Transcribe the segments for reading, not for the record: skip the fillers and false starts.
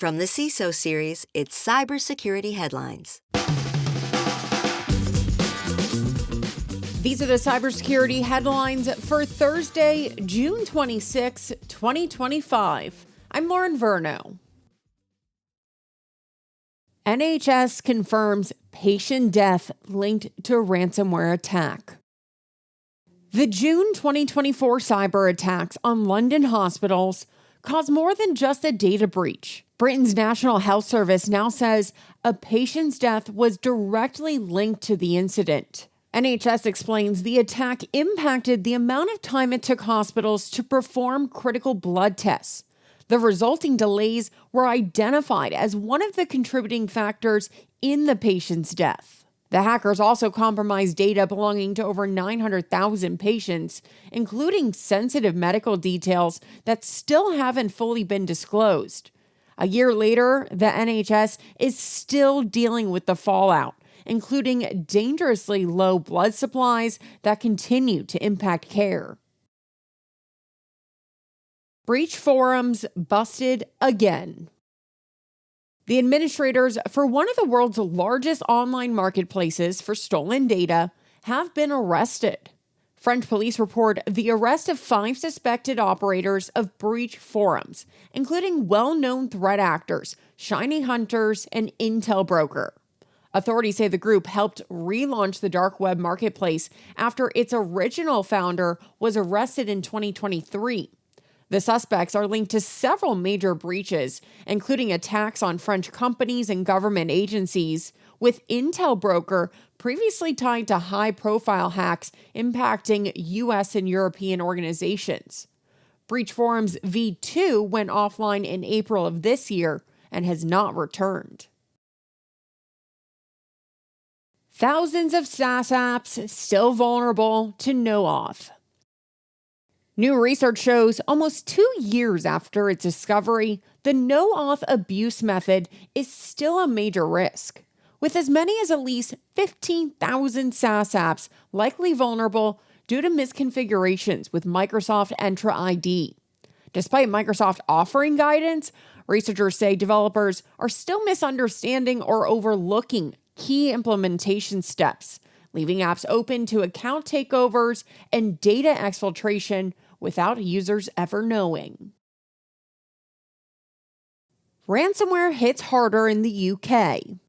From the CISO series, it's Cybersecurity Headlines. These are the cybersecurity headlines for Thursday, June 26, 2025. I'm Lauren Verno. NHS confirms patient death linked to ransomware attack. The June 2024 cyber attacks on London hospitals caused more than just a data breach. Britain's National Health Service now says a patient's death was directly linked to the incident. NHS explains the attack impacted the amount of time it took hospitals to perform critical blood tests. The resulting delays were identified as one of the contributing factors in the patient's death. The hackers also compromised data belonging to over 900,000 patients, including sensitive medical details that still haven't fully been disclosed. A year later, the NHS is still dealing with the fallout, including dangerously low blood supplies that continue to impact care. BreachForums busted again. The administrators for one of the world's largest online marketplaces for stolen data have been arrested. French police report the arrest of 5 suspected operators of BreachForums, including well-known threat actors, Shiny Hunters, and Intel Broker. Authorities say the group helped relaunch the dark web marketplace after its original founder was arrested in 2023. The suspects are linked to several major breaches, including attacks on French companies and government agencies, with Intel Broker previously tied to high-profile hacks impacting U.S. and European organizations. BreachForums V2 went offline in April of this year and has not returned. Thousands of SaaS apps still vulnerable to nOAuth. New research shows almost 2 years after its discovery, the nOAuth abuse method is still a major risk, with as many as at least 15,000 SaaS apps likely vulnerable due to misconfigurations with Microsoft Entra ID. Despite Microsoft offering guidance, researchers say developers are still misunderstanding or overlooking key implementation steps, leaving apps open to account takeovers and data exfiltration without users ever knowing. Ransomware hits harder in the UK.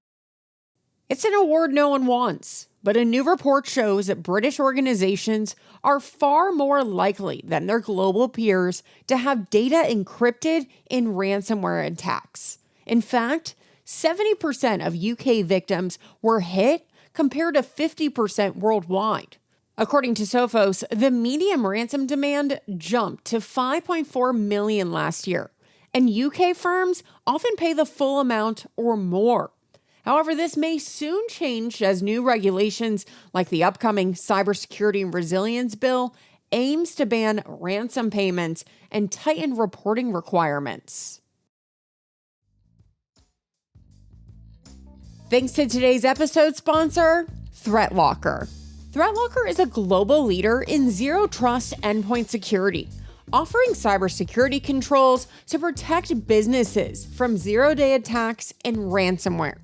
It's an award no one wants, but a new report shows that British organizations are far more likely than their global peers to have data encrypted in ransomware attacks. In fact, 70% of UK victims were hit compared to 50% worldwide. According to Sophos, the median ransom demand jumped to $5.4 million last year, and UK firms often pay the full amount or more. However, this may soon change as new regulations like the upcoming Cybersecurity and Resilience Bill aims to ban ransom payments and tighten reporting requirements. Thanks to today's episode sponsor, ThreatLocker. ThreatLocker is a global leader in zero-trust endpoint security, offering cybersecurity controls to protect businesses from zero-day attacks and ransomware.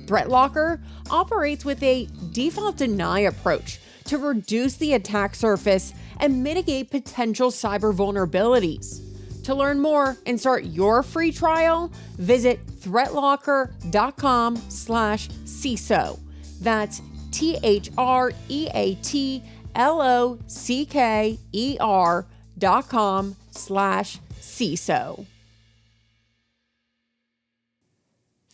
ThreatLocker operates with a default deny approach to reduce the attack surface and mitigate potential cyber vulnerabilities. To learn more and start your free trial, visit threatlocker.com/CISO. That's THREATLOCKER.com/CISO.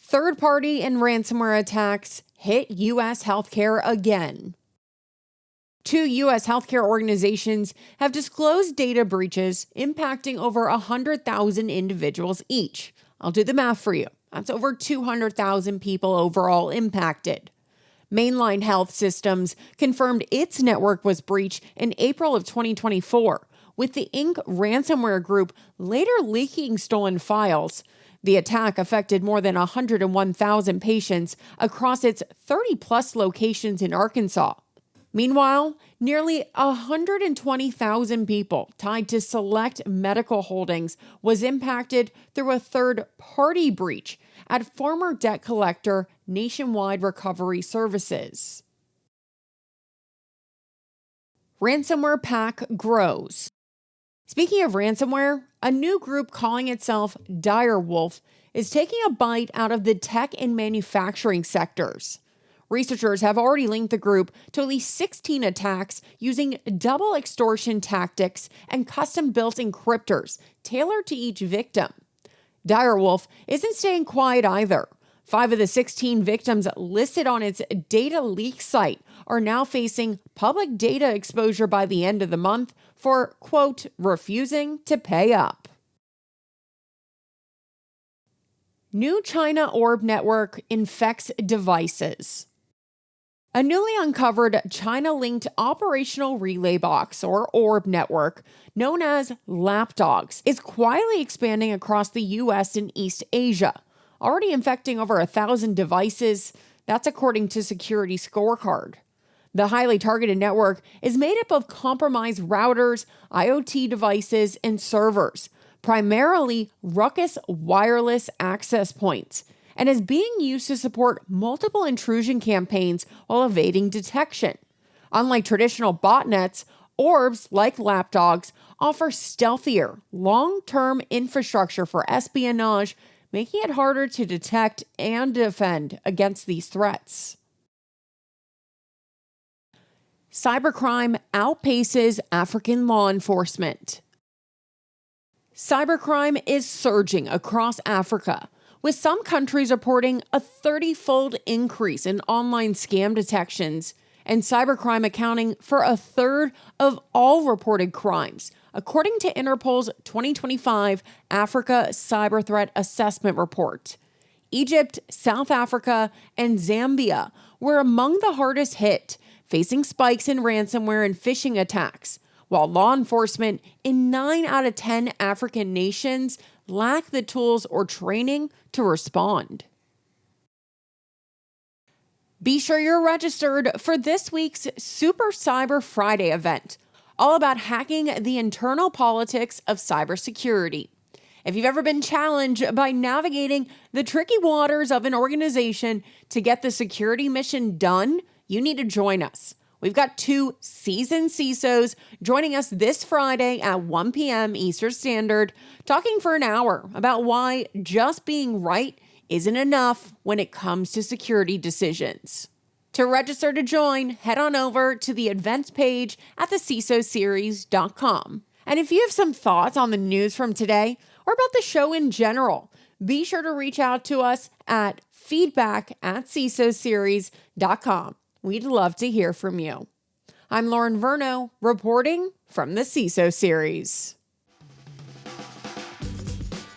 Third-party and ransomware attacks hit U.S. healthcare again. 2 U.S. healthcare organizations have disclosed data breaches impacting over 100,000 individuals each. I'll do the math for you. That's over 200,000 people overall impacted. Mainline Health Systems confirmed its network was breached in April of 2024, with the Inc. ransomware group later leaking stolen files. The attack affected more than 101,000 patients across its 30-plus locations in Arkansas. Meanwhile, nearly 120,000 people tied to select medical holdings was impacted through a third-party breach at former debt collector Nationwide Recovery Services. Ransomware pack grows. Speaking of ransomware, a new group calling itself Direwolf is taking a bite out of the tech and manufacturing sectors. Researchers have already linked the group to at least 16 attacks using double extortion tactics and custom-built encryptors tailored to each victim. Direwolf isn't staying quiet either. 5 of the 16 victims listed on its data leak site are now facing public data exposure by the end of the month for, quote, refusing to pay up. New China Orb Network infects devices. A newly uncovered China-linked operational relay box, or Orb network, known as Lapdogs, is quietly expanding across the U.S. and East Asia, already infecting over 1,000 devices. That's according to Security Scorecard. The highly targeted network is made up of compromised routers, IoT devices, and servers, primarily Ruckus wireless access points, and is being used to support multiple intrusion campaigns while evading detection. Unlike traditional botnets, Orbs, like Lapdogs, offer stealthier, long-term infrastructure for espionage, making it harder to detect and defend against these threats. Cybercrime outpaces African law enforcement. Cybercrime is surging across Africa, with some countries reporting a 30-fold increase in online scam detections, and cybercrime accounting for a third of all reported crimes, according to Interpol's 2025 Africa Cyber Threat Assessment Report. Egypt, South Africa, and Zambia were among the hardest hit, facing spikes in ransomware and phishing attacks, while law enforcement in 9 out of 10 African nations lack the tools or training to respond. Be sure you're registered for this week's Super Cyber Friday event, all about hacking the internal politics of cybersecurity. If you've ever been challenged by navigating the tricky waters of an organization to get the security mission done, you need to join us. We've got 2 seasoned CISOs joining us this Friday at 1 p.m. Eastern Standard, talking for an hour about why just being right isn't enough when it comes to security decisions. To register to join, head on over to the events page at thecisoseries.com. And if you have some thoughts on the news from today or about the show in general, be sure to reach out to us at feedback@cisoseries.com. We'd love to hear from you. I'm Lauren Verno, reporting from the CISO Series.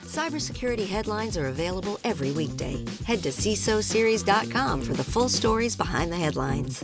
Cybersecurity headlines are available every weekday. Head to cisoseries.com for the full stories behind the headlines.